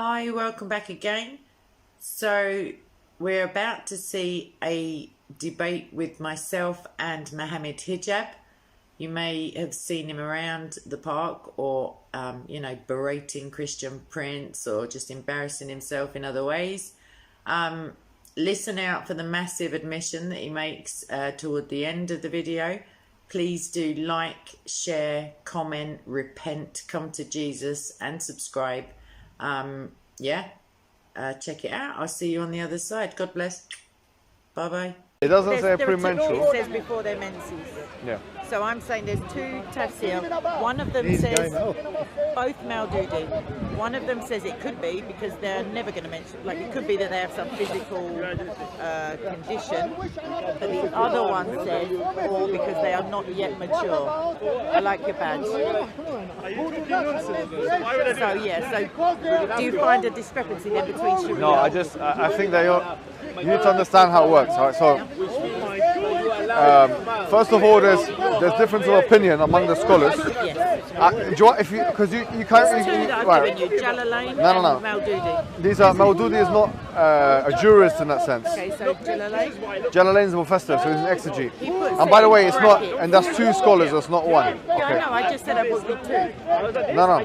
Hi, welcome back again. So we're about to see a debate with myself and Mohammad Hijab. You may have seen him around the park or, berating Christian Prince or just embarrassing himself in other ways. Listen out for the massive admission that he makes toward the end of the video. Please do like, share, comment, repent, come to Jesus and subscribe. Check it out. I'll see you on the other side. God bless. Bye bye. It doesn't say premenstrual. It says before their menses. Yeah. So I'm saying there's two tafsir. One of them says both Maududi. One of them says it could be because they're never going to mention. Like it could be that they have some physical condition. But the other one says or because they are not yet mature. I like your badge. So do you find a discrepancy then between Sharia? No, I think that you need to understand how it works, right? So, first of all, there's difference of opinion among the scholars. Yes. Do you want, because you can't. I've given you Jalalain and Maududi. These are Maududi is not a jurist in that sense. Okay, so Jalalain. Jalalain is a mufassir, so he's an exegete. And by the way, it's not, and that's two scholars. It's not one. Yeah, I know. I just said I was with two. No.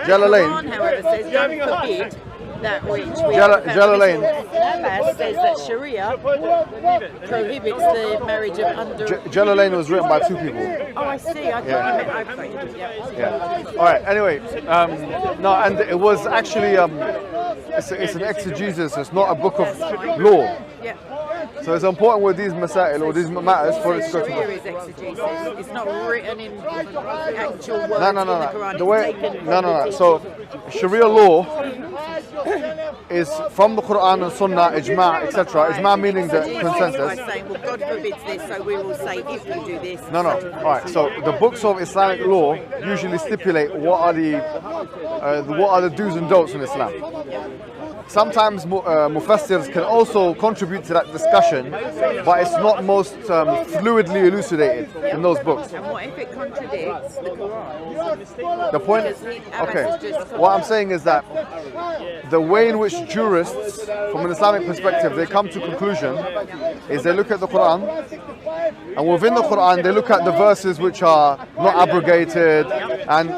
Jalalain. Quran, however, says don't forbid that which we Jalalain says that Sharia prohibits the marriage of under. Jalalain was written by two people. Oh, I see. I thought you meant I thought you did. Yeah. All right. Anyway, no, and it was actually it's an exegesis. It's not a book of law. Yeah. So it's important with these masail or these matters for it to go to. Sharia is exegesis. It's not written in actual words No. in the Quran. The way no. So Sharia law is from the Quran and Sunnah, Ijma', etc. Ijma' meaning the consensus. By saying, well, God forbids this, so we will say if you do this. No. All right. So the books of Islamic law usually stipulate what are the do's and don'ts in Islam. Sometimes mufassirs can also contribute to that discussion, but it's not most fluidly elucidated in those books. And what if it contradicts the Quran? The point is, okay, what I'm saying is that the way in which jurists, from an Islamic perspective, they come to conclusion is they look at the Quran, and within the Quran they look at the verses which are not abrogated, and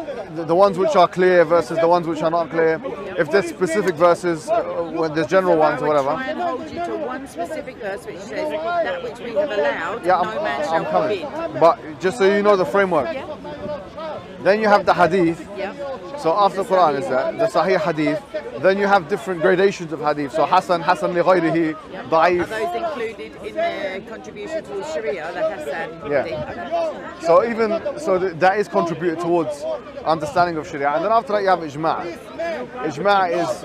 the ones which are clear versus the ones which are not clear. If there's specific verses, when there's general ones or whatever. Try and hold you to one specific verse which says that which we have allowed, Yeah, no man shall I'm coming. forbid. But just so you know the framework. Then you have the hadith. So after the Quran is that, the Sahih hadith. Then you have different gradations of hadith. So Hasan li ghayrihi, Are da'if. those included in their contribution towards Sharia, the Hassan? Yeah. So that is contributed towards understanding of Sharia. And then after that you have Ijma'. Ijma' is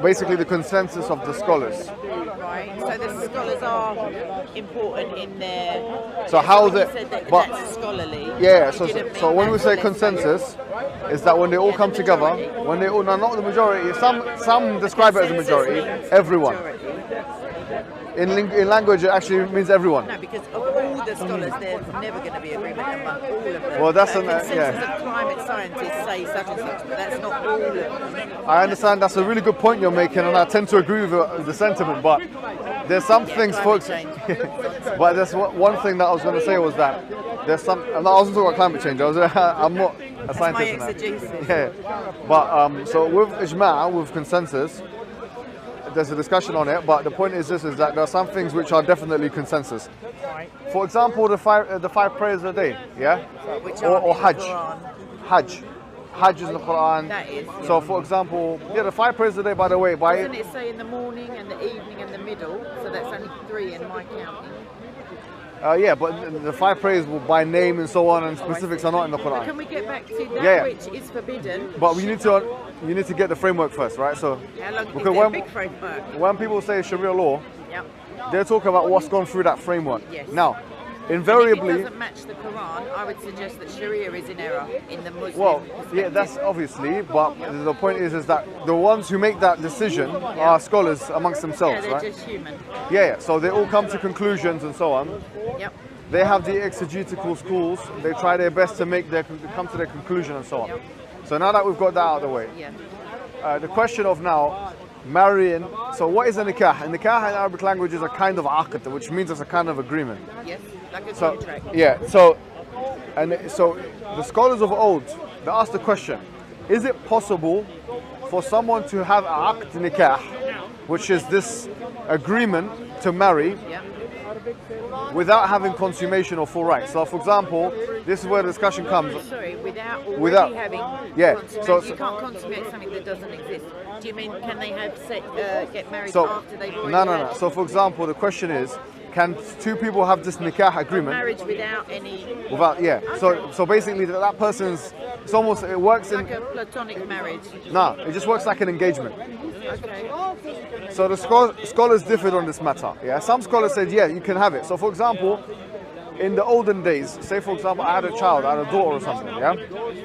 basically the consensus of the scholars. Right. So the scholars are important in their. So how you is said it? that's scholarly. Yeah. You didn't So mean when we that say for consensus, is that when they all come together, when they all, no, not the majority. Some describe it as a majority. Everyone. In language, it actually means everyone. No, because of all the scholars, there's never going to be agreement among all of them. Well, that's consensus of climate scientists say such and such, but that's not all of them. I understand that's a really good point you're making, and I tend to agree with the sentiment. But there's some things, folks. But there's one thing that I was going to say was that there's some. I wasn't talking about climate change. I'm not a scientist. My exegesis. Yeah. But so with ijma', with consensus, there's a discussion on it, but the point is this: is that there are some things which are definitely consensus. For example, the five prayers a day, yeah, or Hajj. Hajj is in the Quran. That is. So, for example, the 5 prayers a day. By the way, Doesn't it say in the morning and the evening and the middle? So that's only 3 in my counting. Yeah, but the 5 prayers by name and so on, and specifics are not in the Quran. But can we get back to that which is forbidden? But you need to get the framework first, right? So how long because is a big framework? When people say Sharia law, Yep. they're talking about what's gone through that framework. Yes. Now, If invariably, it doesn't match the Quran, I would suggest that Sharia is in error in the Muslim well, perspective. yeah, that's obviously, but the point is that the ones who make that decision are scholars amongst themselves, they're right? just human. Yeah, so they all come to conclusions and so on. Yep. They have the exegetical schools. They try their best to come to their conclusion and so on. Yep. So now that we've got that out of the way, Yeah. the question of now marrying. So what is a nikah? A nikah in Arabic language is a kind of aqd, which means it's a kind of agreement. Yes, like a So contract. yeah, so the scholars of old, they asked the question: is it possible for someone to have aqd nikah, which is this agreement to marry, Yeah. without having consummation or full rights? So, for example, this is where the discussion comes. Sorry, without Without- having yeah, consummation. You can't consummate something that doesn't exist. Do you mean can they have get married So, after they've already no. had So, for example, the question is, can two people have this nikah agreement marriage without any without? Yeah. So basically, that person's. It's almost. It works in. like a platonic marriage? Nah, it just works like an engagement. Okay. So the scholars differed on this matter. Yeah, some scholars said, yeah, you can have it. So for example, in the olden days, say for example, I had a child, I had a daughter or something. Yeah.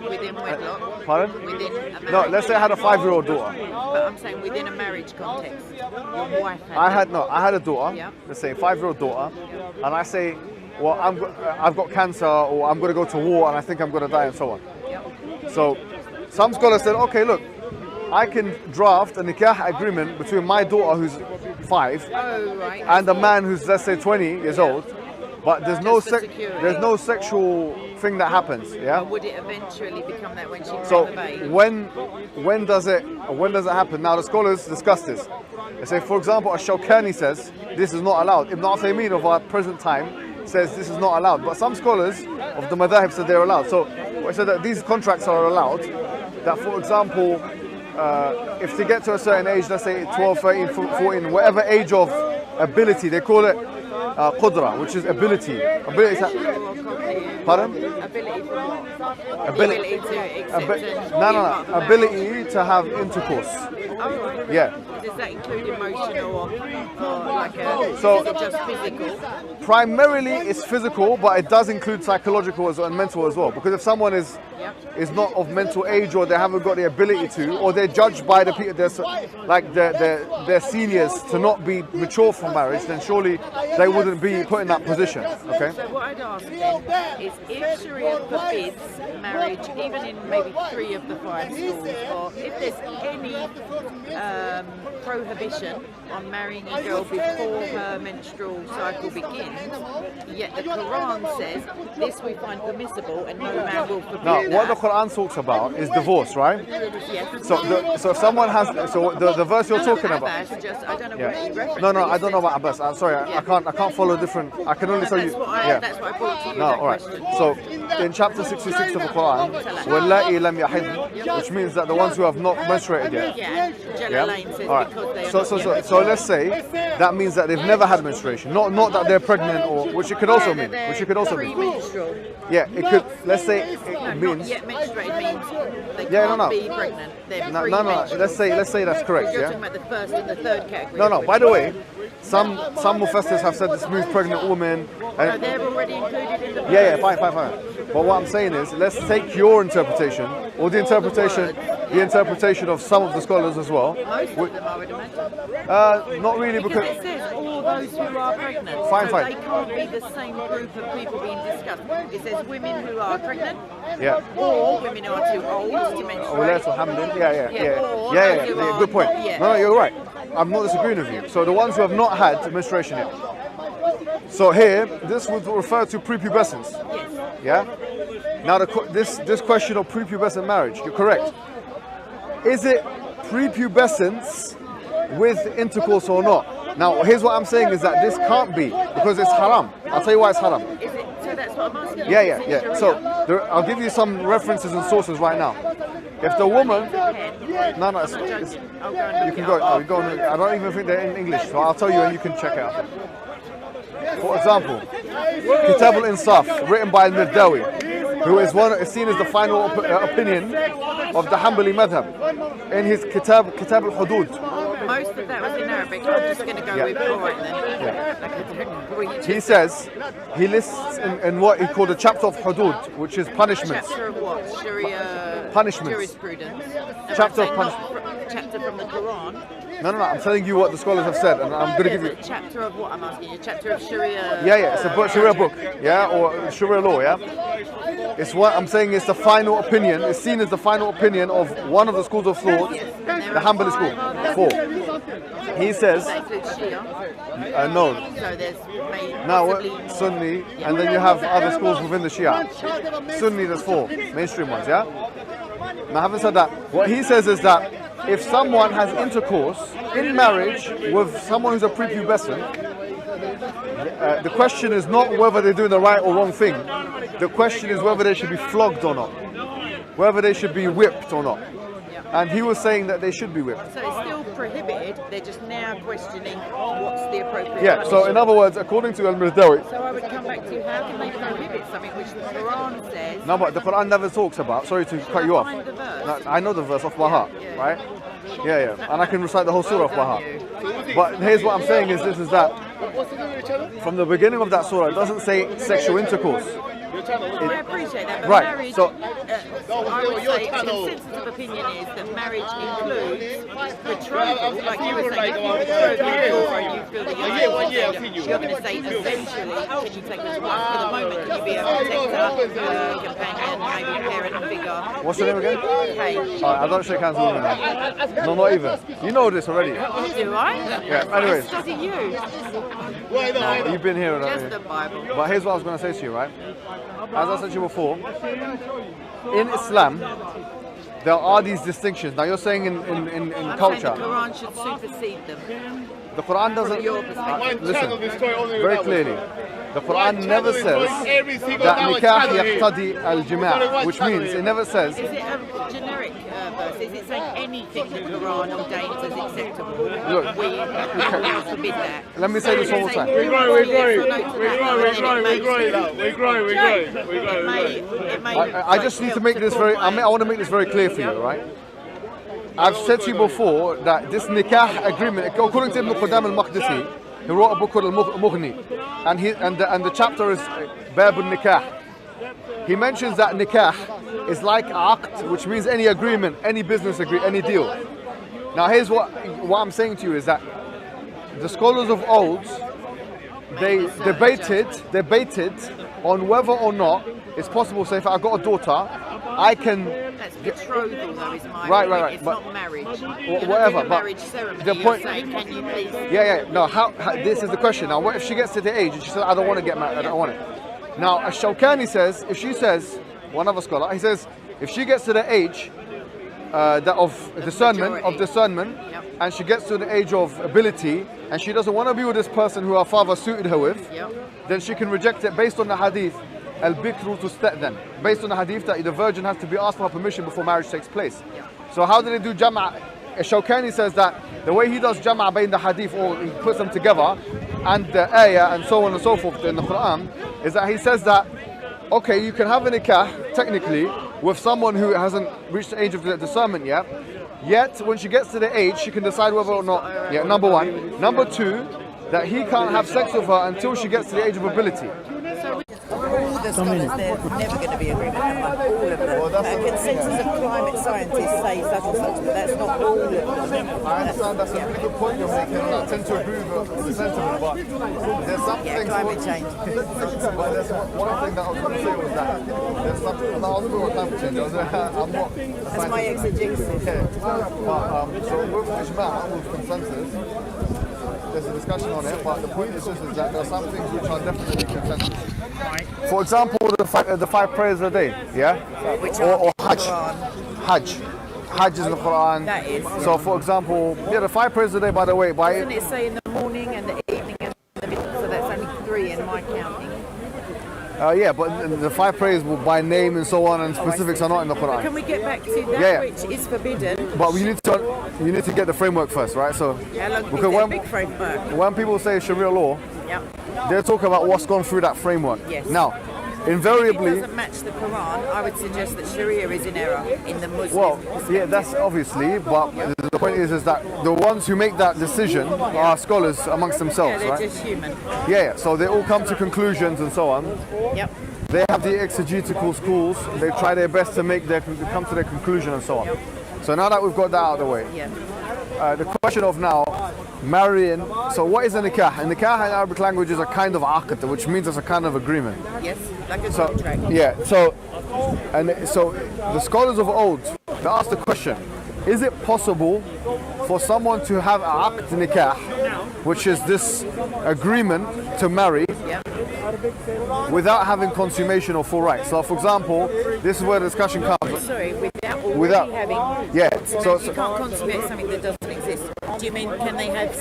Within wedlock. Pardon? Within a marriage. No, let's say I had a 5-year-old daughter. But I'm saying within a marriage context. Your wife had. I had a daughter. Yeah. Let's say a 5-year-old daughter, and I say, well, I've got cancer, or I'm going to go to war, and I think I'm going to die, and so on. Yep. So some scholars said, okay, look, I can draft a nikah agreement between my daughter, who's 5, Oh right. and a man who's, let's say, 20 years old, but there's no Just for security. there's no sexual thing that happens. Yeah. Or would it eventually become that when she So became of age? when does it happen? Now the scholars discuss this. They say, for example, Ash-Shawkani says this is not allowed. Ibn Uthaymeen of our present time says this is not allowed. But some scholars of the madhahib said they're allowed. So I said that these contracts are allowed. That, for example, if they get to a certain age, let's say 12, 13, 14, whatever age of ability, they call it qudra, which is ability. Pardon? Ability for what? Ability. The ability to accept and No. be part of a Ability to have intercourse. marriage. Oh, right. Yeah. Does that include emotional or like a, So- is it just physical? Primarily, it's physical, but it does include psychological as well, and mental as well. Because if someone is not of mental age, or they haven't got the ability to, or they're judged by the people, their seniors to not be mature for marriage, then surely they wouldn't be put in that position. Okay. So what I'd ask then is if Sharia forbids marriage, even in maybe 3 of the 5 schools, or if there's any prohibition on marrying a girl before her menstrual cycle begins, yet the Quran says this we find permissible and no man will forbid Now, that. what the Quran talks about is divorce, right? Yes. So if someone has, so the verse you're talking about. Abbas, just, I don't know what Yeah. you referenced. No, but I you don't know said- about Abbas. I'm sorry, I can't follow different. I can only tell you. That's what I, Yeah. that's what I brought to you. No, that all right. question. So in chapter 66 of the Quran, وَاللَّائِي لَمْ يَحِضْنَ, which means that the ones who have not menstruated yet. Yeah, and Jalalain says All right. because they are So, not so, yet so, mature. so let's say that means that they've never had menstruation. Not that they're pregnant, or which it could also mean. Which it could also mean. Pre-menstrual. Yeah, it could. Let's say No, it not means. yet menstruated means they Yeah, can't no. be pregnant. They're No. pre-menstrual. Let's say that's correct. You're Yeah. talking about the first and the third category. No. By the way, some mufassirs have said this means pregnant woman. No, And, they're already included in the yeah, fine. But what I'm saying is, let's take your interpretation, or the interpretation of some of the scholars as well. Most of them, I would imagine. Not really, Because because it says all those who are pregnant. Fine. So they can't be the same group of people being discussed. It says women who are pregnant, yeah. or women who are too old to menstruate. Well, that's what happened. Yeah. Good point. Yeah. No, you're right. I'm not disagreeing with you. So the ones who have not had menstruation yet. So here, this would refer to prepubescence. Yes. Yeah. Now this question of prepubescent marriage, you're correct. Is it prepubescence with intercourse or not? Now, here's what I'm saying is that this can't be, because it's haram. I'll tell you why it's haram. Is it, so that's what I'm asking you. Yeah. Is it Sharia? So I'll give you some references and sources right now. If the woman, no, I'm not it's, joking. I'll go and you look can it up. go. I don't even think they're in English, so I'll tell you and you can check it out. For example, Kitab al-Insaf, written by al-Mirdawi, who is seen as the final opinion of the Hanbali madhab, in his Kitab al-Hudud. Most of that was in Arabic. I'm just going to go with right then. Yeah. Like I don't read He says, he lists in what he called a chapter of Hudud, which is punishments. Chapter of what? Sharia Punishments. jurisprudence. And Chapter I'm of saying not chapter from the Quran. No, I'm telling you what the scholars have said, and I'm going to give you. But chapter of what I'm asking you? Chapter of Sharia. Yeah, it's a Sharia book, yeah, or Sharia law, yeah. It's what I'm saying is the final opinion. It's seen as the final opinion of one of the schools of thought, the Hanbali school. 4. He says, no. So there's Now, Sunni, and then you have other schools within the Shia. Sunni, there's 4 mainstream ones, yeah? Now, having said that, what he says is that if someone has intercourse in marriage with someone who's a prepubescent, the question is not whether they're doing the right or wrong thing. The question is whether they should be flogged or not, whether they should be whipped or not. And he was saying that they should be whipped. So it's still prohibited, they're just now questioning what's the appropriate Yeah, so in other words, according to Al-Mirdawi... So I would come back to how can they prohibit something which the Quran says... No, but the Quran never talks about... Sorry to cut you off. No, I know the verse off by heart, right? Yeah. And I can recite the whole surah off by heart. But here's what I'm saying is that from the beginning of that surah, it doesn't say sexual intercourse. I appreciate that, but right, marriage, so I would say the consensus of opinion is that marriage includes betrothal, like you were saying, if you betroth your daughter and you feel that you're going to say eventually, can you take this wife for the moment, can you be a protector, companion, maybe parent figure. What's your name again? Kay. I don't shake hands with women. No, not even. You know this already. Do I? Yeah, anyways. Study you. You've been here already. Just the Bible. But here's what I was going to say to you, right? As I said to you before, in Islam, there are these distinctions. Now you're saying in culture. The Quran should supersede them. The Quran doesn't. From your perspective. Listen, very clearly. The Quran never says that nikah yaqtadi al-jima', which means it never says. Is it a generic verse? Is it saying anything the Quran ordains as acceptable? Look, We forbid that. Let me say this one more time. We're growing. I just need to make this very. I want to make this very clear for you, right? I've said to you before that this nikah agreement, according to Ibn Qudam al-Maqdisi, he wrote a book called Al-Mughni, and the chapter is Bab al-Nikah. He mentions that nikah is like aqd, which means any agreement, any business agreement, any deal. Now here's what I'm saying to you is that the scholars of old, they debated on whether or not it's possible. Say if I've got a daughter, I can. That's betrothal, though, is my right. It's but not marriage. Whatever. But marriage ceremony. The point. Saying, can you please? Yeah. No. How? This is the question. Now, what if she gets to the age and she says, "I don't want to get married. I don't want it." Now, Ash-Shawkani says, if she says, one other scholar, he says, if she gets to the age of discernment, Yep. and she gets to the age of ability, and she doesn't want to be with this person who her father suited her with, Yep. then she can reject it based on the hadith. Al-Bikru tusta'dhan, based on the hadith that the virgin has to be asked for permission before marriage takes place. Yeah. So how do they do jama'? Shawkani says that the way he does jama' between the hadith, or he puts them together, and the ayah and so on and so forth in the Quran, is that he says that, okay, you can have a nikah, technically, with someone who hasn't reached the age of discernment yet, when she gets to the age, she can decide whether or not, number one. Number two, that he can't have sex with her until she gets to the age of ability. All the scholars, there's never going to be agreement among all of them. A consensus of climate scientists say such and such, but that's not all of them. I understand that's a really good point you're making, and I tend to agree with the sentiment, but there's some things... climate change. But there's one thing that I was going to say was that there's something... I was talking about climate change. I'm not... That's my exegesis. Yeah. But, so with Ijma', with consensus, there's a discussion on it, but the point is just that there are some things which are definitely consensus. For example, the 5 prayers a day, yeah? Or Hajj. Hajj is in the Quran. That is. So, for example, the 5 prayers a day, by the way, Doesn't it say in the morning and the evening and the middle? So that's only 3 in my counting. Yeah, but the 5 prayers by name and so on, and specifics are not in the Quran. Can we get back to that which is forbidden? But you need to get the framework first, right? So Because a big framework. When people say Sharia law, they're talking about what's gone through that framework. Yes. Now, invariably, if it doesn't match the Quran, I would suggest that Sharia is in error in the Muslim. Well, yeah, that's obviously, but the point is that the ones who make that decision are scholars amongst themselves, they're right? just human. Yeah, so they all come to conclusions and so on. Yep. They have the exegetical schools. They try their best to come to their conclusion and so on. So now that we've got that out of the way, Yeah. the question of now, marrying. So what is a nikah? A nikah in Arabic language is a kind of aqd, which means it's a kind of agreement. Yes, like a contract. Yeah. So the scholars of old, they asked the question: is it possible for someone to have aqd nikah, which is this agreement to marry, without having consummation or full rights? So, for example, this is where the discussion comes. Sorry, without having. Yeah. So you can't consummate something that doesn't exist. Do you mean can they have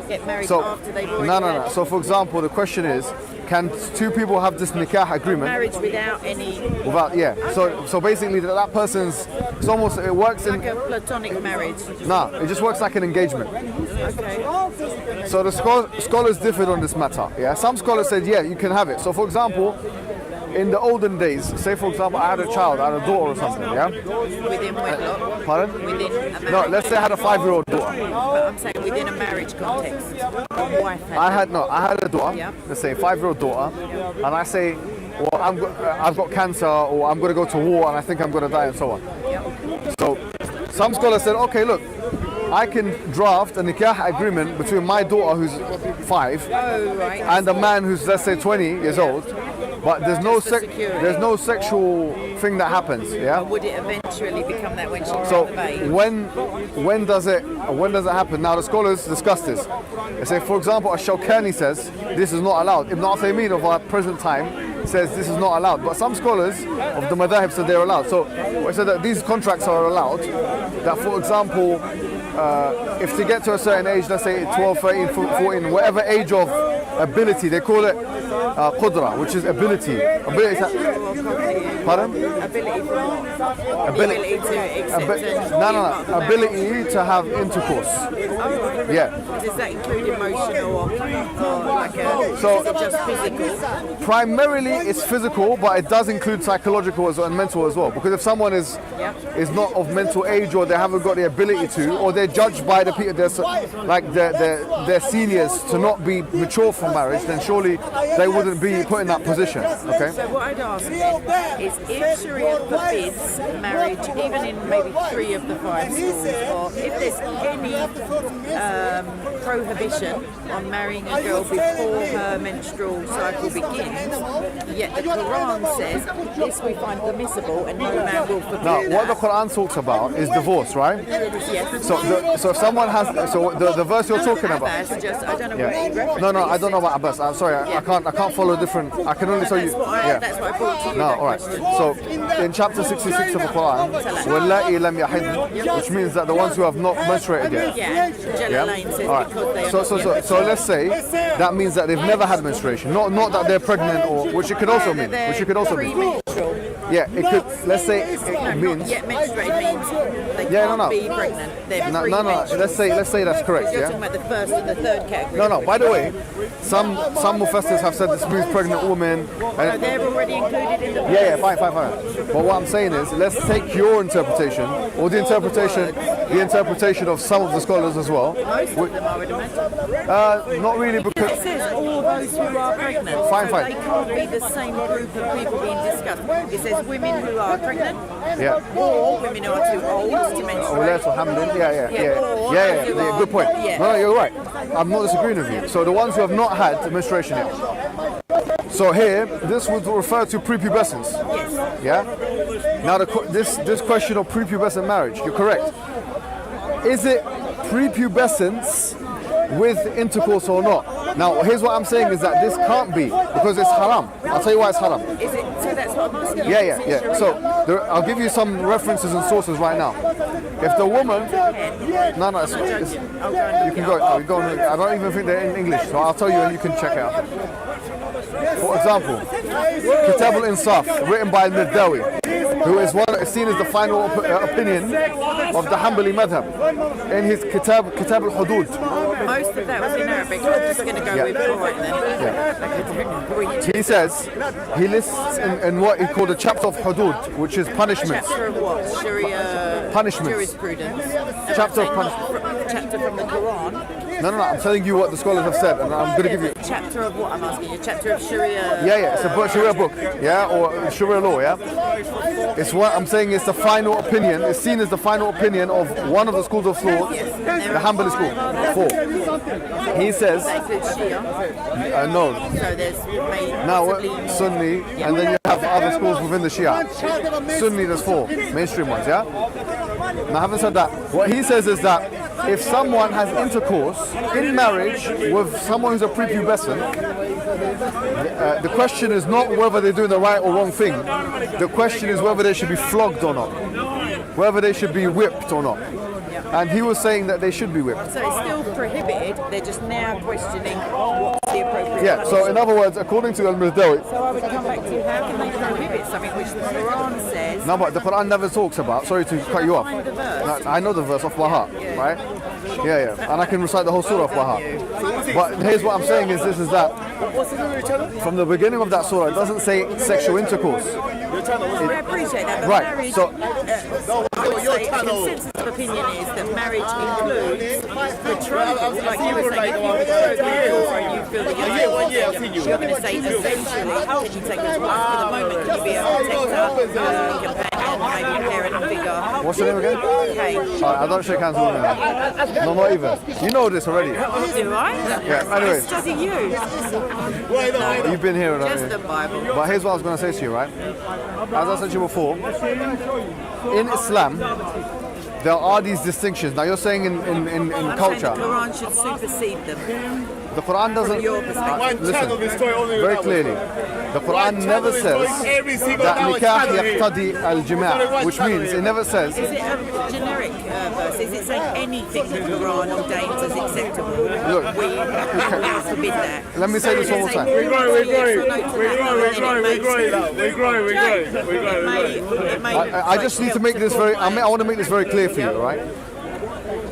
get married after they've already? No. So, for example, the question is, can two people have this nikah agreement? Marriage without any. Without, yeah. So basically, that person's. It's almost. It works like a platonic marriage. No, it just works like an engagement. Okay. So the scholars differed on this matter. Yeah. Some scholars said, yeah, you can have it. So, for example, in the olden days, say for example, I had a child, I had a daughter or something, yeah? Within wedlock? Pardon? Within a marriage? No, let's say I had a 5-year-old daughter. But I'm saying within a marriage context. A wife had I had a daughter, let's say a 5-year-old daughter, and I say, well, I've got cancer, or I'm going to go to war, and I think I'm going to die, and so on. So, some scholars said, okay, look, I can draft a nikah agreement between my daughter, who's 5, and a man who's, let's say, 20 years old. But there's no sexual thing that happens, yeah. Or would it eventually become that when she grows So of age? when does it happen? Now the scholars discuss this. They say, for example, Ash-Shawkani says this is not allowed. Ibn Uthaymeen of our present time says this is not allowed. But some scholars of the madhahib said they're allowed. So we said that these contracts are allowed. That, for example, if they get to a certain age, let's say 12, 13, 14, whatever age of ability, they call it qudra, which is ability. Pardon? Ability to accept. No. Ability to have intercourse. Yeah. Does that include emotional or like is it just physical? Primarily it's physical, but it does include psychological and mental as well. Because if someone is not of mental age, or they haven't got the ability to, or they're judged by the people, their seniors to not be mature for marriage, then surely they wouldn't be put in that position. Okay. So what I'd ask is if Sharia forbids marriage, even in maybe 3 of the 5 schools, or if there's any prohibition on marrying a girl before her menstrual cycle begins, yet the Quran says this we find permissible and no man will forbid Now, that. what the Quran talks about is divorce, right? Yes. So if someone has, the verse you're talking about. Abbas, I don't know what he referenced. No, I don't know about Abbas. I'm sorry, I can't follow different. I can only tell you. That's what I brought to you. No, all right. So in chapter 66 of the Quran, وَاللَّائِي لَمْ يَحِضْنَ, which means that the ones who have not menstruated yet. Yeah. Jalalain says All right. because they are So let's say that means that they've never had menstruation. Not that they're pregnant, or which it could also mean. Premenstrual. Yeah, it could. Let's say it means. Not yet menstruated means they can't be pregnant. They're premenstrual. Let's say that's correct. You're Yeah. talking about the first and the third category. No. By the way, some mufassirs have said this means pregnant woman. So they're already included in the Yeah, fine. But what I'm saying is, let's take your interpretation, or the interpretation of some of the scholars as well. Most of them, I would imagine. Not really, It because says all those who are pregnant. Fine. So they can't be the same group of people being discussed. It says women who are pregnant, or women who are too old to menstruate. Yeah, good point. Yeah. No, you're right. I'm not disagreeing with you. So the ones who have not had menstruation yet. So here, this would refer to prepubescence. Yes. Yeah. Now this question of prepubescent marriage, you're correct. Is it prepubescence with intercourse or not? Now, here's what I'm saying is that this can't be, because it's haram. I'll tell you why it's haram. Is it? So that's what I'm asking you. Yeah. So I'll give you some references and sources right now. If the woman, you can go. I don't even think they're in English, so I'll tell you and you can check it out. For example, Kitab al-Insaf, written by al-Mirdawi, who is seen as the final opinion of the Hanbali madhab, in his Kitab al-Hudud. Most of that was in Arabic. I'm just going to go with it right then. He says, he lists in what he called a chapter of Hudud, which is punishments. Chapter of what? Sharia punishments. Jurisprudence. Chapter of punishments. Chapter from the Quran. No, I'm telling you what the scholars have said, and I'm going to give you. Chapter of what I'm asking you? Chapter of Sharia. Yeah, it's a Sharia book, yeah, or Sharia law, yeah. It's what I'm saying is the final opinion. It's seen as the final opinion of one of the schools of thought, the Hanbali school. 4. He says, no. So there's Now, Sunni, and then you have other schools within the Shia. Sunni, there's 4 mainstream ones, yeah? Now, having said that, what he says is that if someone has intercourse in marriage with someone who's a prepubescent, the question is not whether they're doing the right or wrong thing. The question is whether they should be flogged or not, whether they should be whipped or not. And he was saying that they should be whipped. So it's still prohibited, they're just now questioning what's the appropriate. Yeah, so in other words, according to Al-Mizdawi. So I would come back to how can they prohibit something which the Quran says? No, but the Quran never talks about, sorry to cut you off. I know the verse off by heart, right? Yeah. And I can recite the whole surah off by heart. But here's what I'm saying is that from the beginning of that surah, it doesn't say sexual intercourse. I appreciate that, but right, marriage, so consensus of opinion is that marriage includes betrothal. Like you were saying, if you betroth your daughter and you feel that you're going to say eventually, can you take this wife for the moment? Can you be a protector, companion, maybe parent figure? What's your name again? Okay. I don't shake hands with women. No, not even. You know this already. Do I? Yeah, anyways. Study you. You've been here already. Just the Bible. But here's what I was going to say to you, right? As I said to you before, in Islam, there are these distinctions. Now you're saying in culture. The Quran should supersede them. The Quran doesn't. Listen, very clearly. The Quran never says that nikah yaqtadi al-jima', which means it never says. Is it a generic verse? Is it saying anything the Quran ordains as acceptable? Look, we forbid that. Let me say this one more time. We're growing. I just need to make this very. I want to make this very clear for you, right?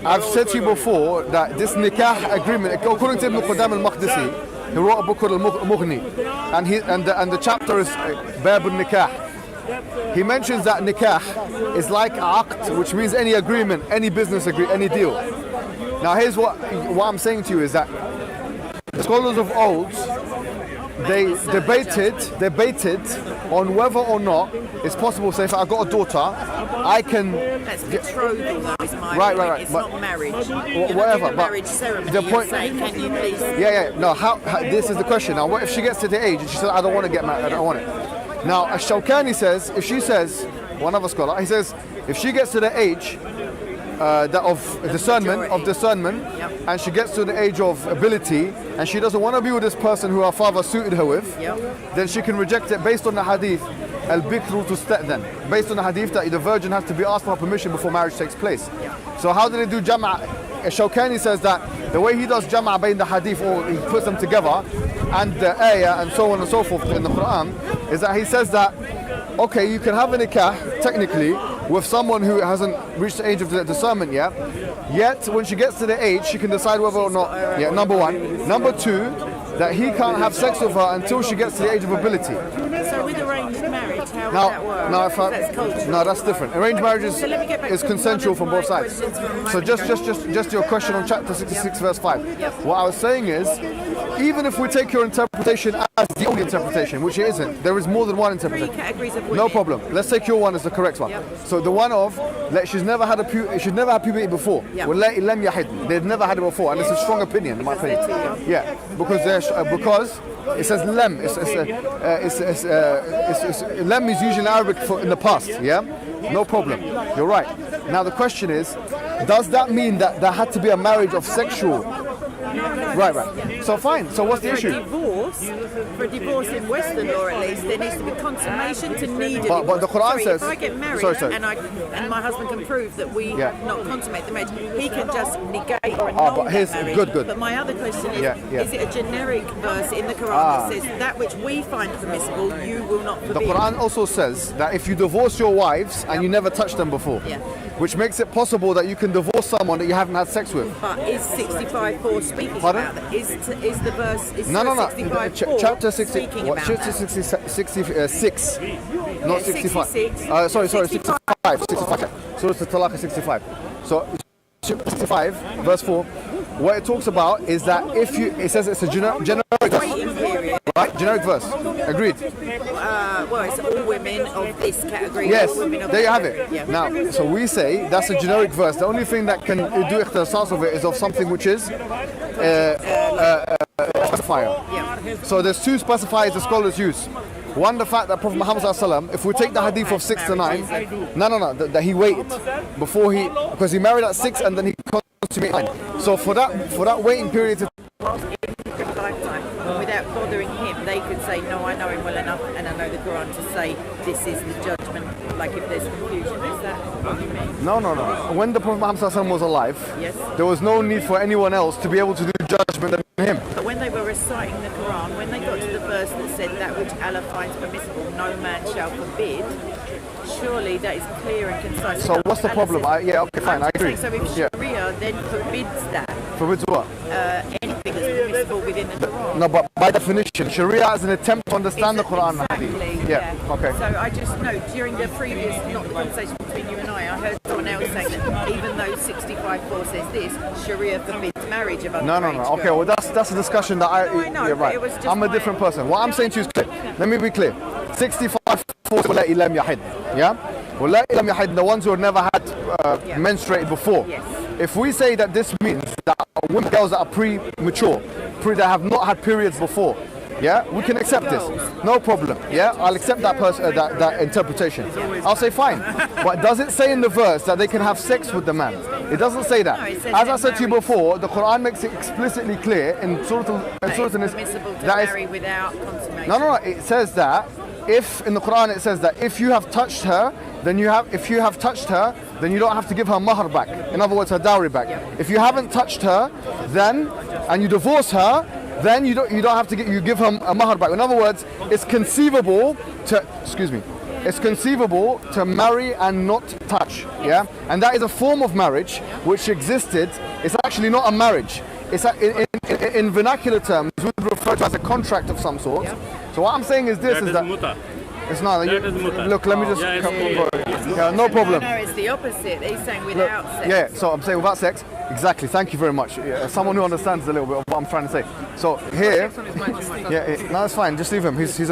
I've said to you before that this nikah agreement, according to Ibn Qudam al-Maqdisi, he wrote a book called Al-Mughni, and the chapter is Bab al-Nikah. He mentions that nikah is like aqd, which means any agreement, any business agreement, any deal. Now here's what I'm saying to you is that the scholars of old, they debated on whether or not it's possible. Say, if I got a daughter, I can. That's betrothal, though. Is my right. It's but not marriage. Whatever. But marriage ceremony. The point. Saying, can you please? Yeah. No. How? This is the question. Now, what if she gets to the age and she says, "I don't want to get married. I don't want it." Now, Ash-Shawkani says, if she says, one other scholar, he says, if she gets to the age of discernment, yep. And she gets to the age of ability, and she doesn't want to be with this person who her father suited her with, yep. Then she can reject it based on the hadith, al-bikru tusta'dhan, based on the hadith that the virgin has to be asked for permission before marriage takes place. Yep. So how do they do jama'? Shawkani says that the way he does jama' between the hadith, or he puts them together, and the ayah and so on and so forth in the Quran, is that he says that, okay, you can have a nikah, technically, with someone who hasn't reached the age of the discernment yet when she gets to the age, she can decide whether or not, number one. Number two, that he can't have sex with her until she gets to the age of ability. So with arranged marriage, how would that work? No, that's different. Arranged marriage is consensual from both sides. So just your question on chapter 66 verse 5. Yep. What I was saying is, even if we take your interpretation as the only interpretation, which it isn't, there is more than one interpretation. 3 categories of women. No problem. Let's take your one as the correct one. Yep. So the one of she's never had puberty before. Yep. They've never had it before, and it's a strong opinion in my opinion. Yeah, because it says lem. Lem is used in Arabic in the past. Yeah, no problem. You're right. Now the question is, does that mean that there had to be a marriage of sexual? No. Right. So fine. So what's the issue? For a divorce in Western law at least, there needs to be consummation to need a divorce. But the Quran says, if I get married and my husband can prove that we have not consummate the marriage, he can just negate or annul that marriage. Good. But my other question is it a generic verse in the Quran that says that which we find permissible, you will not forbid? The Quran also says that if you divorce your wives and you never touched them before, which makes it possible that you can divorce someone that you haven't had sex with. But is 65:4 speaking about that? Is the verse? Is no. 65:4 Chapter 60. What? Chapter 66, not 65. 66. Sorry, 65. So it's the Talaq is 65. So 65, verse 4. What it talks about is that it says it's a generic. Waiting period. Right? Generic verse. Agreed. Well, it's all women of this category. Yes, all women of there you have category. it. Yeah. Now, so we say that's a generic verse. The only thing that can do ikhtisas of it is of something which is specifier. Yeah. So there's two specifiers the scholars use. One, the fact that Prophet Muhammad ﷺ, if we take the hadith of 6 to 9, that he waited before because he married at 6 and then he consummated 9. So for that waiting period to Lifetime, without bothering him, they could say, no, I know him well enough and I know the Quran to say this is the judgment, like if there's confusion. Is that what you mean? No. When the Prophet Muhammad ﷺ was alive, Yes. there was no need for anyone else to be able to do judgment than him. But when they were reciting the Quran, when they got to the verse that said that which Allah finds permissible, no man shall forbid, surely that is clear and concise. So what's the problem? Yeah, okay, fine, I agree. So if Sharia then forbids that, Forbids what? anything that's permissible within the Quran. No, but by definition, Sharia is an attempt to understand the Quran. Exactly, Yeah, okay. So I just know during the previous, not the conversation between you and I heard someone else saying that even though 65:4 says this, Sharia forbids marriage of No. underage Okay, well that's a discussion that I know, yeah, but right. it was just I'm a my- different person. What I'm saying to you is clear. Let me be clear. 65 Wallahi lam yahid. Yeah? Wallahi lam yahid, the ones who have never had menstruated before. Yes. If we say that this means that women, girls that are premature, that have not had periods before, yeah, we can accept this. No problem. Yeah, I'll accept that that interpretation. I'll say fine. But does it say in the verse that they can have sex with the man? It doesn't say that. No, it says As I they're said to you married. before, the Quran makes it explicitly clear in Surah It's An-Nisa permissible to that marry without consummation. no. It says that if in the Quran it says that if you have touched her, then you don't have to give her mahar back. In other words, her dowry back. If you haven't touched her, then and you divorce her, then you don't have to give her a mahar back. In other words, it's conceivable to marry and not touch. Yeah, and that is a form of marriage which existed. It's actually not a marriage. It's in vernacular terms, we would refer to it as a contract of some sort. So what I'm saying is this: it's not. Look, let me just. Yeah, no problem. No, it's the opposite. He's saying without sex. Yeah, so I'm saying without sex. Exactly. Thank you very much. Yeah, someone who understands a little bit of what I'm trying to say. So here, no, it's fine. Just leave him. He's a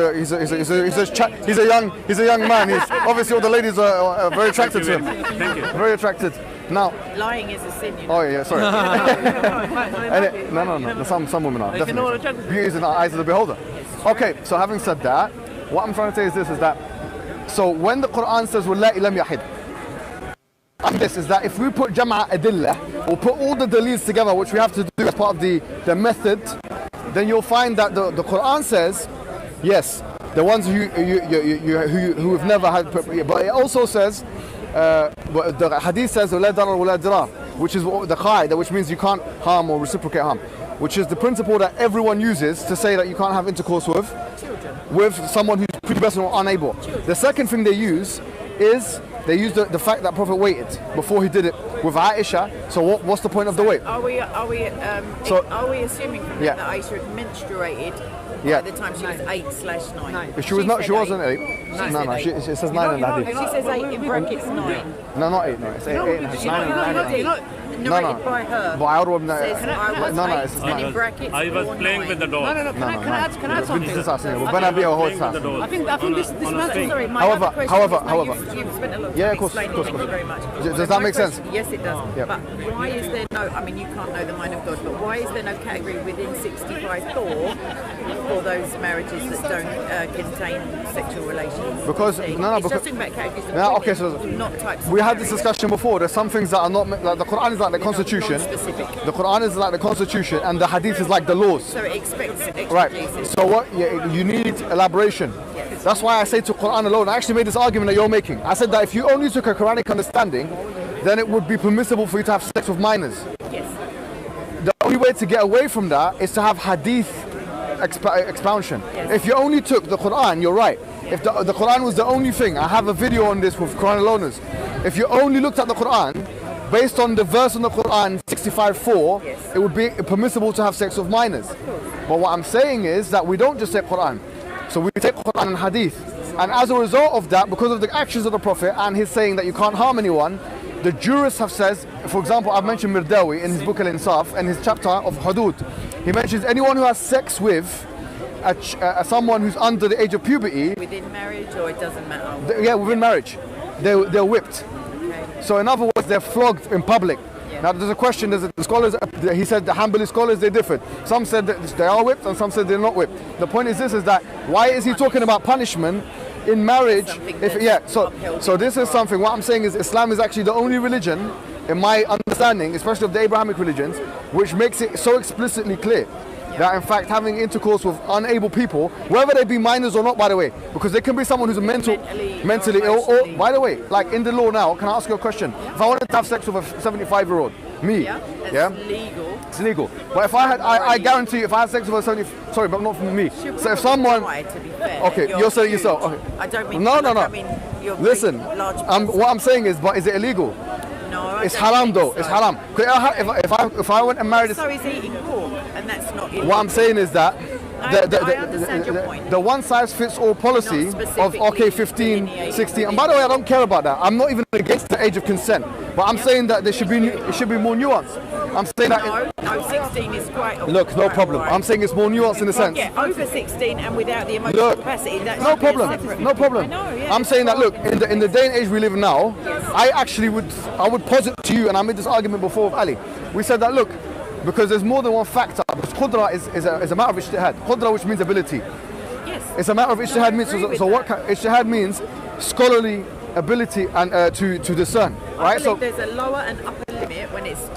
young man. He's obviously all the ladies are very attracted to him. Thank you. Very attracted. Now. Lying is a sin, you know. Oh yeah, sorry. No. Some women are definitely. Beauty is in the eyes of the beholder. Okay, so having said that, what I'm trying to say is this: is that so when the Quran says "Wallahi lam yahid," this is that if we put Jam'a Adillah, or put all the dalils together, which we have to do as part of the method, then you'll find that the Quran says, yes, the ones who have never had, but it also says, the hadith says, "La darar wa la dirar," which is the qaida, which means you can't harm or reciprocate harm, which is the principle that everyone uses to say that you can't have intercourse with someone who's prepubescent or unable. The second thing they use is the fact that Prophet waited before he did it with Aisha. So what's the point of the wait? Are we assuming from that Aisha had menstruated by the time she was 8/9? She wasn't 8. No. It says 9 in the hadith. She says 8 in brackets 9. No, not 8. No, it's 8. 8 and 9. Narrated by her. But I would Says I was 8 and in brackets I was 4, playing 9. with the dog. Can I add something? I think this matters. Sorry, my However- other question however- is, however- you've spent a lot of Yeah, time of course, explaining of it. course. Thank you very much. Does that My make sense? question- Yes, it does. Yep. But why is there no, I mean, you can't know the mind of God, but why is there no category within 65(4) for those marriages that don't contain sexual relations? Because- See, no, it's because- just talking about categories of No, women, okay, so not types of we had this marriage. discussion before. There's some things that are not like the Quran is like the constitution. Non-specific. The Quran is like the constitution, and the hadith is like the laws. So it expects Right. exegesis. So what? You need elaboration. Yes. That's why I say to Quran alone. I actually made this argument that you're making. I said that if you only took a Quranic understanding, then it would be permissible for you to have sex with minors. Yes. The only way to get away from that is to have hadith expansion. Yes. If you only took the Quran, you're right. If the Quran was the only thing, I have a video on this with Quran aloners. If you only looked at the Quran, based on the verse in the Quran 65:4, Yes. it would be permissible to have sex with minors. But what I'm saying is that we don't just take Quran. So we take Quran and hadith. And as a result of that, because of the actions of the Prophet and his saying that you can't harm anyone, the jurists have said, for example, I've mentioned Mirdawi in his book Al-Insaf and his chapter of Hudud. He mentions anyone who has sex with someone who's under the age of puberty. Within marriage, or it doesn't matter? Yeah, within marriage, they're whipped. Okay. So in other words, they're flogged in public. Yeah. Now there's a question. The scholars, he said the Hanbali scholars, they differed. Some said that they are whipped, and some said they're not whipped. The point is that why is he talking about punishment in marriage? So this is something. What I'm saying is Islam is actually the only religion, in my understanding, especially of the Abrahamic religions, which makes it so explicitly clear that in fact having intercourse with unable people, whether they be minors or not, by the way, because there can be someone who's mentally ill, or by the way, like in the law now, can I ask you a question? If I wanted to have sex with a 75-year-old, Legal. It's legal. But if I guarantee if I had sex with a 70, sorry, but not from me. So if someone, to be fair, okay, you're saying yourself. Okay. I don't mean. No. I mean, listen, what I'm saying is, but is it illegal? No, it's haram though. So. It's haram. If I went and married, so is eating pork, and that's not illegal. What I'm saying is that I understand your point. the one size fits all policy of 15, 16, and by the way, I don't care about that. I'm not even against the age of consent, but I'm saying that it should be more nuanced. I'm saying that. No, 16 is quite. Look, no problem. Right. I'm saying it's more nuanced in a sense. Yeah, over 16 and without the emotional capacity. That no problem. No problem. I'm saying that. Look, in the day and age we live in now, I actually would posit to you, and I made this argument before with Ali. We said that look, because there's more than one factor. Because qudra is a matter of ijtihad. Qudra, which means ability. Yes. It's a matter of ijtihad means. So what ijtihad means? Scholarly ability and to discern. Right. So there's a lower and upper limit when it's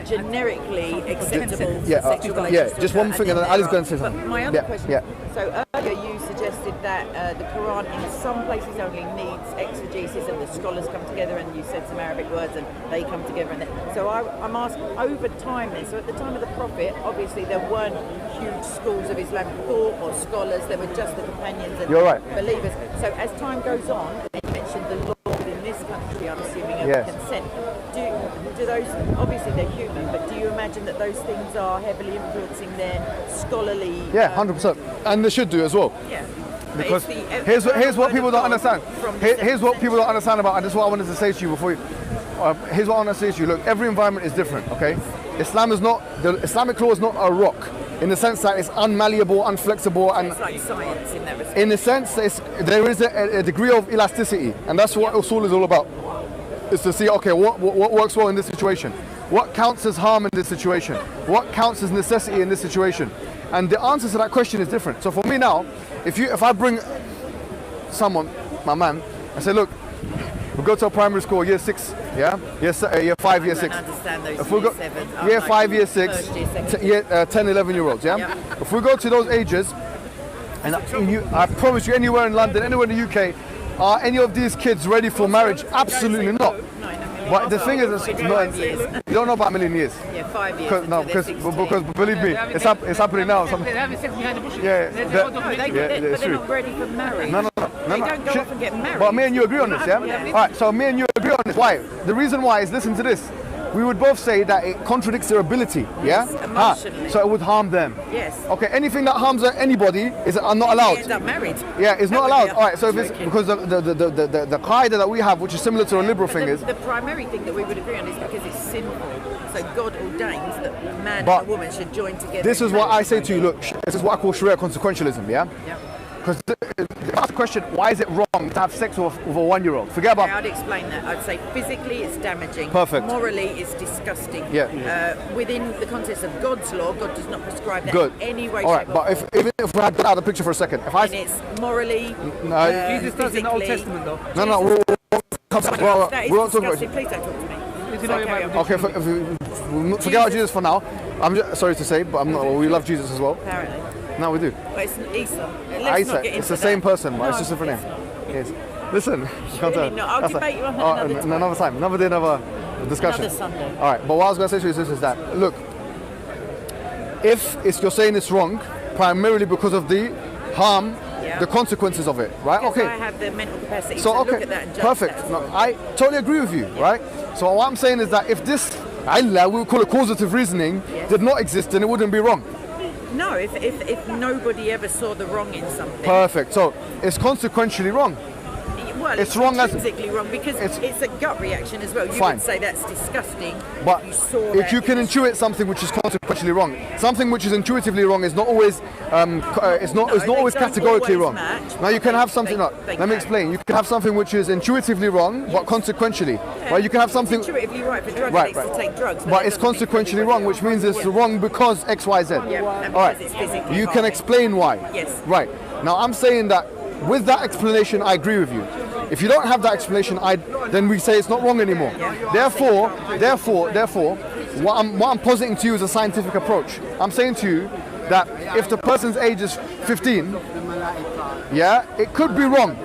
generically acceptable for sexual relations. Just one thing, and then Ali's going to say something. But my other question. So earlier you suggested that the Quran in some places only needs exegesis, and the scholars come together, and you said some Arabic words, and they come together. And so I'm asking over time then. So at the time of the Prophet, obviously there weren't huge schools of Islamic thought or scholars. There were just the companions and believers. So as time goes on, and you mentioned the law within this country, I'm assuming of consent. Do those, obviously they're human, but do you imagine that those things are heavily influencing their scholarly... Yeah, 100%. And they should do as well. Yeah. Because here's what people don't understand. Here's what people don't understand about, and this is what I wanted to say to you before you... here's what I want to say to you. Look, every environment is different, okay? Islam is not... The Islamic law is not a rock, in the sense that it's unmalleable, unflexible, and... It's like science in that respect. In the sense, there is a degree of elasticity, and that's what usul is all about. Is to see, okay, what works well in this situation? What counts as harm in this situation? What counts as necessity in this situation? And the answer to that question is different. So for me now, if I bring someone, my man, I say, look, we go to a primary school, year 6, year 5, year 6. If we go, year 5, year 6, year 10, 11-year-olds, If we go to those ages, and I promise you, anywhere in London, anywhere in the UK, are any of these kids ready for marriage? Absolutely not. But the thing is, you don't know about a million years. Yeah, 5 years. Because believe me, it's happening now. They're having sex behind the bushes. But they're not ready for marriage. No. They don't go off and get married. But me and you agree on this, yeah? All right, so me and you agree on this. Why? The reason why is, listen to this. We would both say that it contradicts their ability, emotionally. So it would harm them. Yes. Okay, anything that harms anybody is not allowed. End up married. Yeah, it's not allowed. All right, so if it's because the qaida that we have, which is similar to a liberal thing, is the primary thing that we would agree on is because it's sinful. So God ordains that a man and a woman should join together. This is what I say to you. Look, this is what I call Sharia consequentialism. Yeah. Because the last question, why is it wrong to have sex with a 1-year-old? Forget about... I'd explain that. I'd say physically it's damaging. Perfect. Morally it's disgusting. Within the context of God's law, God does not prescribe that in any way, shape, or form. All right, but even if we had that out of the picture for a second... And it's morally... Jesus does in the Old Testament, though. No, we're not talking about... Please don't talk to me. Okay, forget about Jesus for now. I'm just, sorry to say, but we love Jesus as well. Apparently. No, we do. But it's Isa. It's the same person, but it's just a different name. Yes. Listen, I'll debate you on that another time. Another day, another discussion. Another Sunday. All right, but what I was going to say to you is that, look, if you're saying it's wrong, primarily because of the harm, the consequences of it, right? Because I have the mental capacity to look at that and judge perfect. that. No, I totally agree with you, right? So what I'm saying is that if this, we would call it causative reasoning, did not exist, then it wouldn't be wrong. No, if nobody ever saw the wrong in something. Perfect. So it's consequentially wrong. Well, it's wrong as intrinsically wrong because it's a gut reaction as well. You Fine. would say that's disgusting. But you if you can intuit something which is consequentially wrong, something which is intuitively wrong is not always it's not always categorically wrong. Now you can have something. Let me explain. You can have something which is intuitively wrong, but consequentially. Well, you can have something. It's intuitively right for drug addicts to take drugs, but it's consequentially wrong, which means it's wrong because X, Y, Z. Yeah, all right. it's physically You can harming. explain why. Yes. Right. Now I'm saying that with that explanation, I agree with you. If you don't have that explanation, then we say it's not wrong anymore. Therefore, what I'm positing to you is a scientific approach. I'm saying to you that if the person's age is 15, yeah, it could be wrong,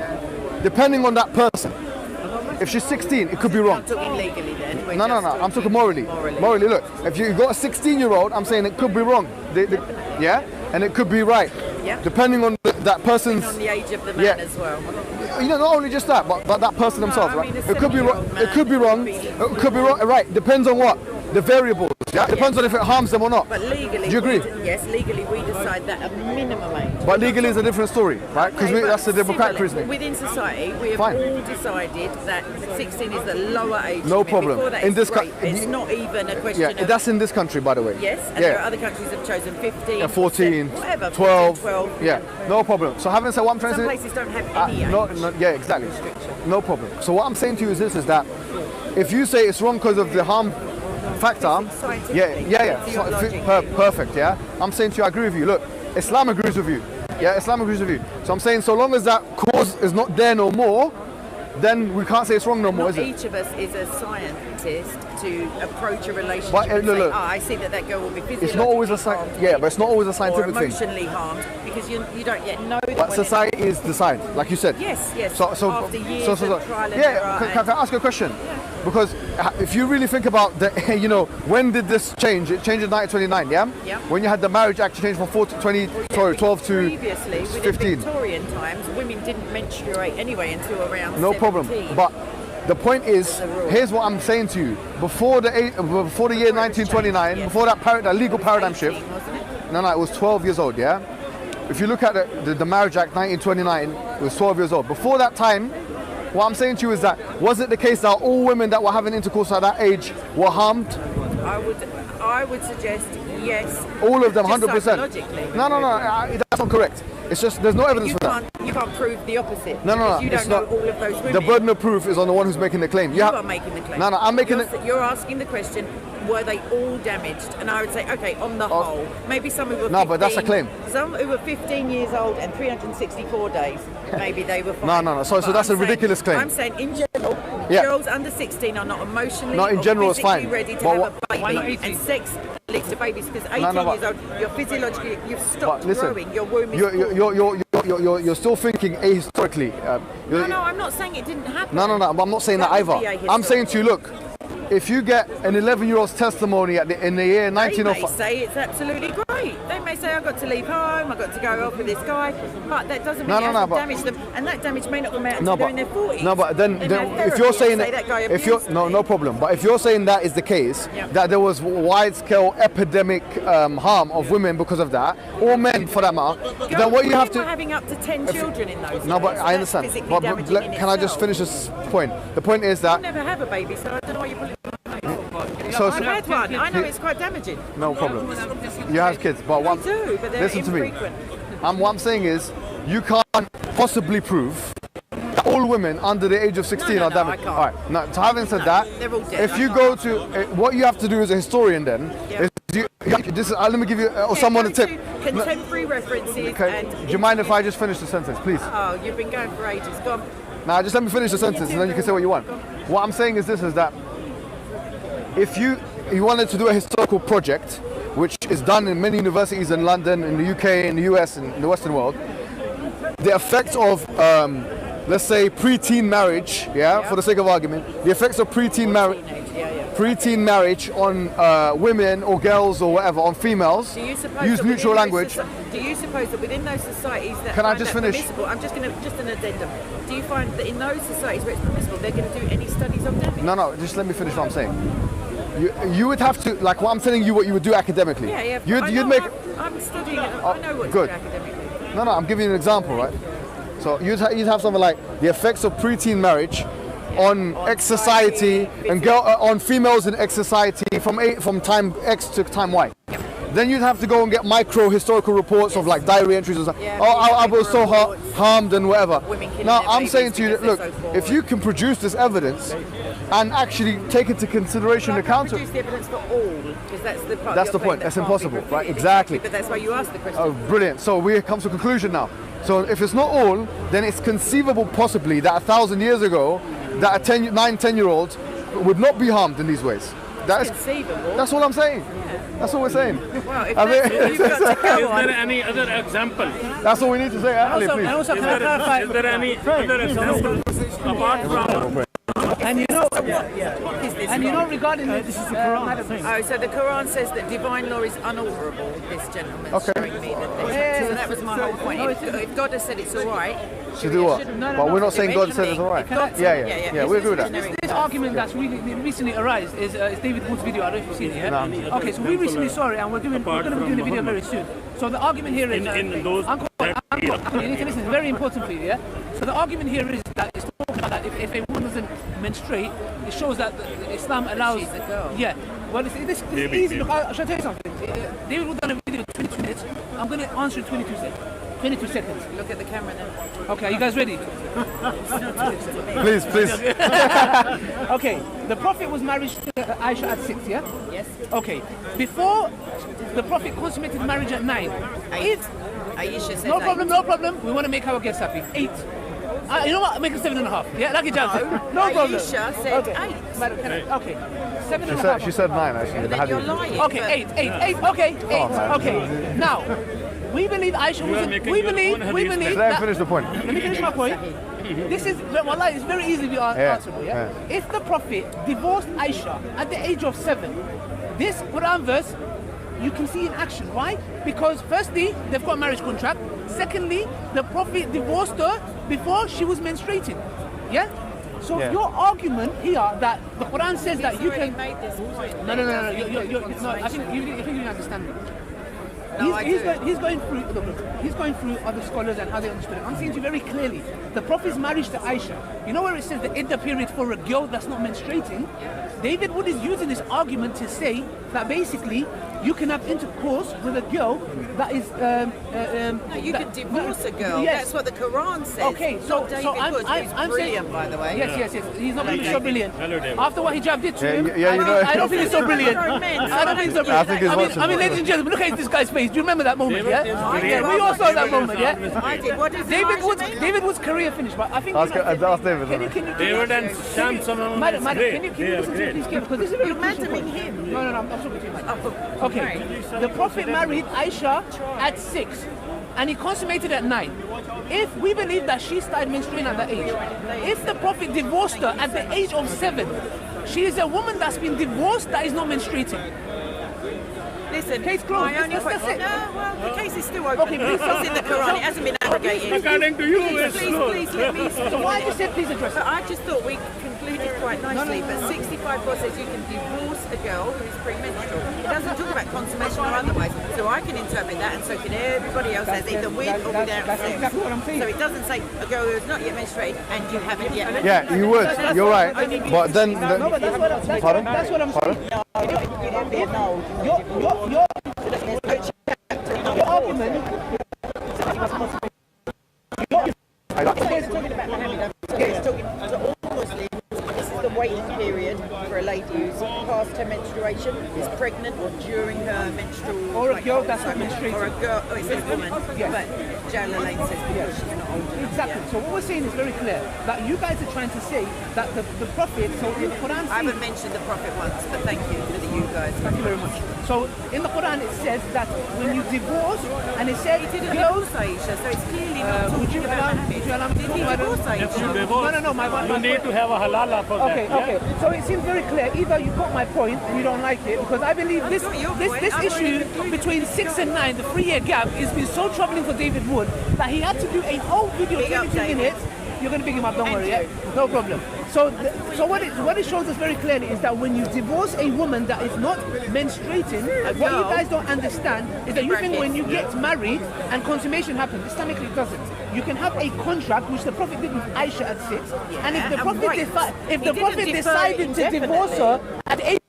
depending on that person. If she's 16, it could be wrong. I'm talking legally then. No. I'm talking morally. Morally, look. If you've got a 16-year-old, I'm saying it could be wrong. Yeah, and it could be right. Yeah. Depending on that person's. Depending on the age of the man as well. You know, not only just that, but that person themselves, right? mean, It could be wrong. It could be wrong. It could be wrong. Right. Depends on what the variables. Yeah. Depends on if it harms them or not. But legally, do you agree? Yes, legally we decide that a minimum age. But legally is a different story, right? Because that's the democratic reasoning. Within society, we have all decided that 16 is the lower age. No limit. problem. Before that, In this it's not even a question yeah, of. that's in this country, by the way. Yes, and there are other countries that have chosen 15, 14, whatever, 12, 12. Yeah, no problem. So having said what I'm trying Some to say, places don't have any age. yeah, exactly. No problem. So what I'm saying to you is this: is that if you say it's wrong because of the harm factor, perfect. Yeah, I'm saying to you, I agree with you. Look, Islam agrees with you. Yeah, Islam agrees with you. So I'm saying, so long as that cause is not there no more, then we can't say it's wrong no more, is it? Each of us is a scientist to approach a relationship But, and look, I see that girl will be physiologically it's not always a harmed but it's not always a scientific or thing. emotionally harmed because you don't yet know that. But society is decided, like you said. Yes. So after years of trial and error. Can I ask you a question? Because if you really think about the, when did this change? It changed in 1929, yeah? Yeah. When you had the Marriage Act change from 12 to previously, 15. within Victorian times, women didn't menstruate anyway until around No 17. problem. But the point is, here's what I'm saying to you. Before the year 1929, before that legal paradigm 18, shift, wasn't it? No, it was 12 years old, yeah? If you look at the Marriage Act 1929, it was 12 years old. Before that time, what I'm saying to you is that, was it the case that all women that were having intercourse at that age were harmed? I would suggest yes. All of them, Just 100%. psychologically. No, that's not correct. It's just, there's no evidence for that. You can't prove the opposite. No, because you it's don't know not. all of those women. The burden of proof is on the one who's making the claim. You are making the claim. No, I'm making it. You're asking the question, were they all damaged? And I would say, okay, on the whole, maybe some who were 15, No, but that's a claim. Some who were 15 years old and 364 days, maybe they were fine. No. So that's a ridiculous claim. I'm saying in general, girls under 16 are not emotionally No, in general, it's fine. ready to But have a baby. And sex leads to babies because 18 years old, you're physiologically, you've stopped growing. Your womb is full. You're still thinking ahistorically. No, I'm not saying it didn't happen. No, I'm not saying that would either. be I'm saying ahistoric. to you, look, if you get an 11-year-old's testimony in the year 1905... They may say it's absolutely great. They may say, I've got to leave home, I've got to go off with this guy, but that doesn't mean it hasn't damaged them, and that damage may not come out until they're in their 40s. No, but then if you're saying that... No problem. But if you're saying that is the case, that there was wide-scale epidemic harm of women because of that, or men for that matter, then what you have to... having up to 10 children in those No, but days, I understand. that's physically But damaging in can I just itself. finish this point? The point is that... I'll never have a baby, so I don't know why you're pulling So, I've had one. I know it's quite damaging. No problem. You have kids, but I do, but they're listen to me. infrequent. What I'm saying is, you can't possibly prove that all women under the age of 16 are damaged. I can't. All right. Now, so having said that, they're all dead. if you go to what you have to do as a historian, then is let me give you or someone a tip. Contemporary references. Okay. And Do you mind if I just finish the sentence, please? Oh, you've been going for ages. Go on. Now, just let me finish the sentence, and then you can say what you want. What I'm saying is this: is that if you wanted to do a historical project, which is done in many universities in London, in the UK, in the US, and in the Western world, the effects of, let's say, pre-teen marriage, for the sake of argument, the effects of pre-teen marriage on women or girls or whatever, on females, use neutral language. Do you suppose that within those societies that Can I find just that finish? permissible, I'm just an addendum. Do you find that in those societies where it's permissible, they're going to do any studies on damage? No, just let me finish what I'm saying. You would have to, like what I'm telling you, what you would do academically. Yeah. I'm studying it. I know what to do academically. No, I'm giving you an example, right? So you'd have something like the effects of preteen marriage on X society and on females in X society from time X to time Y. Then you'd have to go and get micro historical reports of like diary entries or something. I was so harmed and whatever. Now I'm saying to you that, look, if you can produce this evidence and actually take into consideration the counter. Produce the evidence for all, because that's the part. That's the point. That's impossible, right? Exactly. But that's why you asked the question. Oh, brilliant. So we come to a conclusion now. So if it's not all, then it's conceivable possibly that 1,000 years ago, that a 9, 10-year-old would not be harmed in these ways. That's conceivable. That's all I'm saying. That's all we're saying. Well, if you've got to go on. Is there any other example? That's all we need to say, Ali, please. And also, can I clarify? Is there any other example apart from? And you know, regarding this is the Quran. Oh, so the Quran says that divine law is unalterable. This gentleman's showing me that. So that was my whole point. If God has said it's all right, to do what? But we're not saying God said it's all right. Yeah, we agree with that. This argument that's recently arisen is David Wood's video. I don't know if you've seen it. Yeah? Okay, so we recently saw it, and we're going to be doing a video very soon. So the argument here is, Uncle, you need to listen. It's very important for you. Yeah. So the argument here is that it's talking about that if a woman doesn't menstruate, it shows that Islam allows. She's a girl. Yeah. Well, this is easy. Look, shall I tell you something? David Wood done a video 22 minutes. I'm going to answer in 22 seconds. 22 seconds. Look at the camera now. Okay, are you guys ready? Please. Okay, the Prophet was married to Aisha at 6, yeah? Yes. Okay, before the Prophet consummated marriage at 9. 8. Aisha said No problem. We want to make our guests happy. 8. You know what? Make it 7.5. Yeah, lucky chance. No problem. Aisha said 8. Okay, 7.5. She said 9 actually. Then you're lying. Okay, 8. Okay, 8. Okay. Now, we believe Aisha was. We believe Let me finish the point. Let me finish my point. This is, wallah, it's very easy to be answerable. Yeah? If the Prophet divorced Aisha at the age of 7, this Quran verse you can see in action. Why? Because firstly, they've got a marriage contract. Secondly, the Prophet divorced her before she was menstruating. Yeah? So your argument here that the Quran says that you can. Made this point. No. I think you didn't understand me. No, He's going through other scholars and how they understood it. I'm saying to you very clearly, the Prophet's marriage to Aisha, you know where it says the iddah period for a girl that's not menstruating? David Wood is using this argument to say that basically you can have intercourse with a girl that is... no, you can divorce a girl. Yes. That's what the Quran says. Okay, so I'm brilliant, saying, by the way. Yes. He's not really so brilliant. After what Hijab did to him, know. I don't think he's so brilliant. I don't think he's so brilliant. I mean, ladies and gentlemen, look at this guy's face. Do you remember that moment? Yeah, we all saw that moment. Yeah. I did. What is David Wood's career finished, but I think. Ask David. David and Samson. Madam, can you listen to me, please? Because this is very crucial. You're him. No, I'm talking to you. Okay, the Prophet married Aisha at 6 and he consummated at 9. If we believe that she started menstruating at that age, if the Prophet divorced her at the age of 7, she is a woman that's been divorced that is not menstruating. Listen, case closed. That's it. No, well, the case is still open. Okay, please. It's in the Quran. It hasn't been abrogated. According to you, it's Please, let me. So why you said please address it? But I just thought we concluded quite nicely. But 65 says you can divorce a girl who is premenstrual. It doesn't talk about consummation or otherwise. So I can interpret that, and so can everybody else, as either with or without sex. Exactly what I'm saying. So it doesn't say a girl who has not yet menstruated and you haven't yet. Yeah, you would. You're right. But then. No, but that's what I'm saying. Your argument. It's talking to all Muslims. This is the waiting period for a lady who's past her menstruation, is pregnant, or during her menstrual. Or a girl that's not menstruating. Or a girl. Oh, it says woman. Yes. But Jalalain says because she's not old. Exactly. So what we're saying is very clear that you guys are trying to say that the Prophet. So in the Quran, I haven't mentioned the Prophet once, but thank you for the you guys. Thank you very much. So in the Quran it says that when you divorce, and it said girls. Aisha, so it's clearly not Would you allow me to Did he divorce Aisha? No. My You need to have a halala for that. Okay. So it seems very clear. Either you got my point and you don't like it, because I believe this issue between 6 and 9, the 3-year gap, has been so troubling for David Wood that he had to do a whole video, 22 minutes. You're going to pick him up, don't worry, yeah? No problem. So what it shows us very clearly is that when you divorce a woman that is not menstruating, what you guys don't understand is that you think when you get married and consummation happens, Islamically it doesn't. You can have a contract, which the Prophet did with Aisha at 6, and if the Prophet decided to divorce her at 8,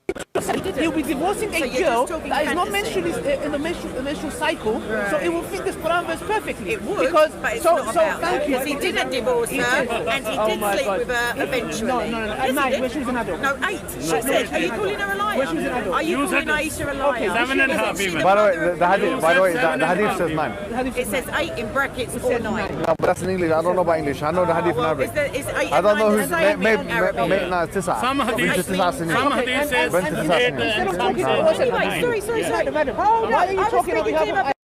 he'll be divorcing a girl that is not menstrually in the menstrual cycle, so it will fit this Quran verse perfectly. It would, because but it's so not about thank you. because he didn't divorce her, and he did sleep with her eventually. No, at night when she was an adult. No, 8. She said, are you calling her a liar? When she was an adult. Are you calling Aisha a liar? 7.5 even. By the way, the hadith says 9. It says 8 in brackets or 9. No, but that's in English. I don't know about English. I know the hadith in Arabic. Is 8 I don't know and who's 9 the same in Arabic? no, it's 9. Some hadith says Bent to 9. Anyway, sorry. Madam, why are you talking on behalf of